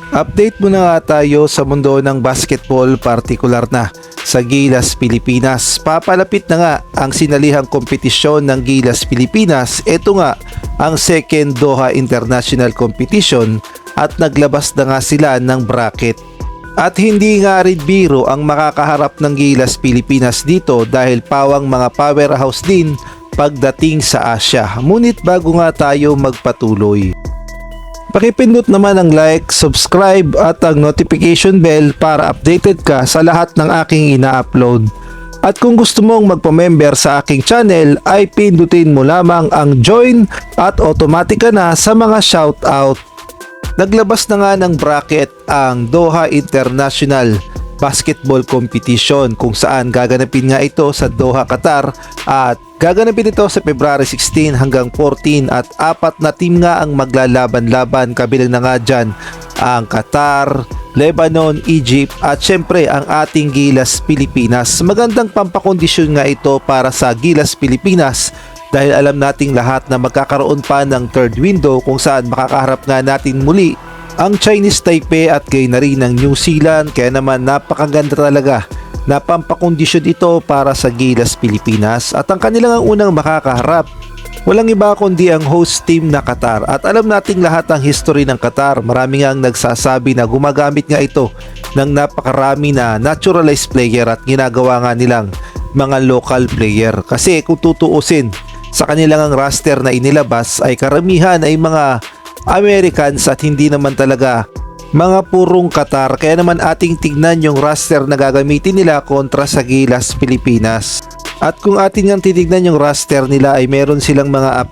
Update muna nga tayo sa mundo ng basketball, partikular na sa Gilas Pilipinas. Papalapit na nga ang sinalihang kompetisyon ng Gilas Pilipinas. Ito nga ang second Doha International Competition at naglabas na nga sila ng bracket. At hindi nga rin biro ang makakaharap ng Gilas Pilipinas dito dahil pawang mga powerhouse din pagdating sa Asia. Ngunit bago nga tayo magpatuloy, pakipindot naman ang like, subscribe at ang notification bell para updated ka sa lahat ng aking ina-upload. At kung gusto mong magpa-member sa aking channel ay pindutin mo lamang ang join at automatic ka na sa mga shoutout. Naglabas na nga ng bracket ang Doha International Basketball Competition kung saan gaganapin nga ito sa Doha, Qatar, at gaganapin ito sa February 16 hanggang 14 at 4 na team nga ang maglalaban-laban, kabilang na nga dyan ang Qatar, Lebanon, Egypt at syempre ang ating Gilas Pilipinas. Magandang pampakondisyon nga ito para sa Gilas Pilipinas dahil alam nating lahat na magkakaroon pa ng third window kung saan makakaharap nga natin muli ang Chinese Taipei at gayon na rin ng New Zealand. Kaya naman napakaganda talaga na pampakondisyon ito para sa Gilas Pilipinas. At ang kanilang unang makakaharap, walang iba kundi ang host team na Qatar. At alam nating lahat ang history ng Qatar. Marami nga ang nagsasabi na gumagamit nga ito ng napakarami na naturalized player at ginagawa nga nilang mga local player. Kasi kung tutuusin, sa kanilang roster na inilabas ay karamihan ay mga Americans at hindi naman talaga mga purong Qatar. Kaya naman ating tignan yung roster na gagamitin nila kontra sa Gilas Pilipinas. At kung ating ang titignan yung roster nila ay meron silang mga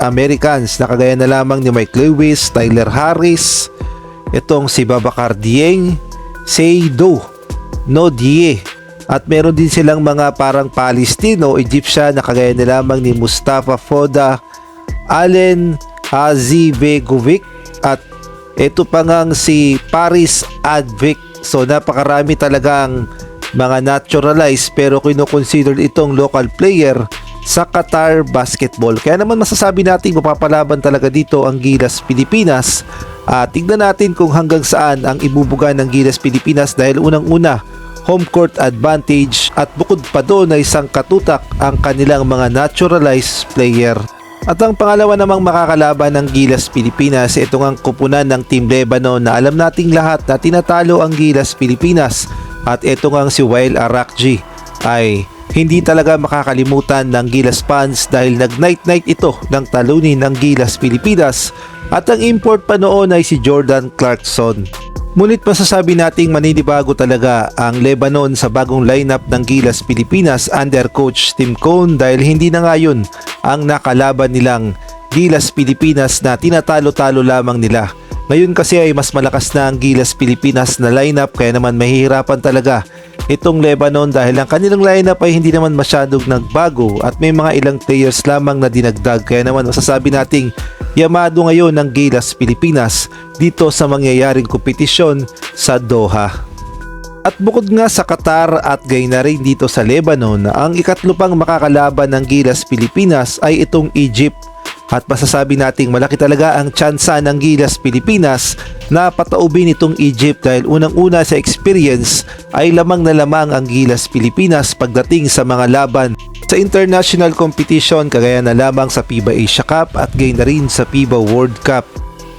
Americans na kagaya na lamang ni Mike Lewis, Tyler Harris, itong si Babacar Dieng, Seydou Nodie, at meron din silang mga parang Palestino, Egyptian na kagaya na lamang ni Mustafa Foda, Allen Hazibegovic at ito pa ngang si Paris Advic. So napakarami talagang mga naturalized pero kino-consider itong local player sa Qatar basketball. Kaya naman masasabi natin mapapalaban talaga dito ang Gilas Pilipinas. Tignan natin kung hanggang saan ang ibubuga ng Gilas Pilipinas dahil unang-una home court advantage at bukod pa doon ay isang katutak ang kanilang mga naturalized player. At ang pangalawa namang makakalaban ng Gilas Pilipinas, ito ang kupunan ng Team Lebanon na alam nating lahat na tinatalo ang Gilas Pilipinas. At ito nga si Wael Arakji ay hindi talaga makakalimutan ng Gilas fans dahil nag-night-night ito ng talunin ng Gilas Pilipinas. At ang import pa noon ay si Jordan Clarkson. Ngunit masasabi nating maninibago talaga ang Lebanon sa bagong lineup ng Gilas Pilipinas under coach Tim Cone dahil hindi na nga yun ang nakalaban nilang Gilas Pilipinas na tinatalo-talo lamang nila. Ngayon kasi ay mas malakas na ang Gilas Pilipinas na lineup kaya naman mahihirapan talaga itong Lebanon dahil ang kanilang lineup ay hindi naman masyadong nagbago at may mga ilang players lamang na dinagdag. Kaya naman masasabi nating yamado ngayon ng Gilas Pilipinas dito sa mangyayaring kompetisyon sa Doha. At bukod nga sa Qatar at gayon na rin dito sa Lebanon, ang ikatlo pang makakalaban ng Gilas Pilipinas ay itong Egypt. At masasabi nating malaki talaga ang tsansa ng Gilas Pilipinas na pataubin itong Egypt dahil unang-una sa experience ay lamang na lamang ang Gilas Pilipinas pagdating sa mga laban sa international competition kagaya na lamang sa FIBA Asia Cup at gayon na rin sa FIBA World Cup.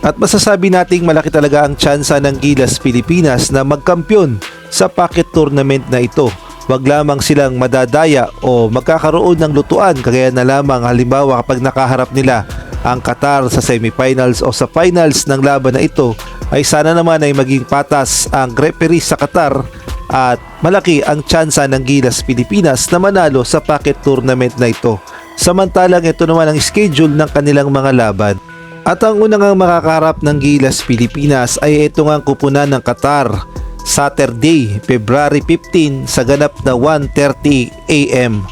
At masasabi nating malaki talaga ang tsansa ng Gilas Pilipinas na magkampiyon sa packet tournament na ito. Wag lamang silang madadaya o magkakaroon ng lutuan kagaya na lamang halimbawa kapag nakaharap nila ang Qatar sa semifinals o sa finals ng laban na ito ay sana naman ay maging patas ang referee sa Qatar at malaki ang tsansa ng Gilas Pilipinas na manalo sa packet tournament na ito. Samantalang ito naman ang schedule ng kanilang mga laban. At ang unang makakaharap ng Gilas Pilipinas ay ito nga ang kupunan ng Qatar. Saturday, February 15 sa ganap na 1:30 AM.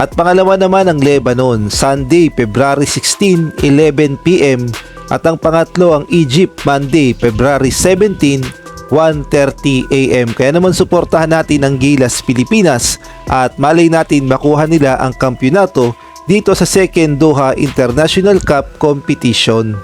At pangalawa naman ang Lebanon, Sunday, February 16, 11 PM. At ang pangatlo ang Egypt, Monday, February 17, 1:30 AM. Kaya naman suportahan natin ang Gilas Pilipinas at malay natin makuha nila ang kampyonato dito sa second Doha International Cup competition.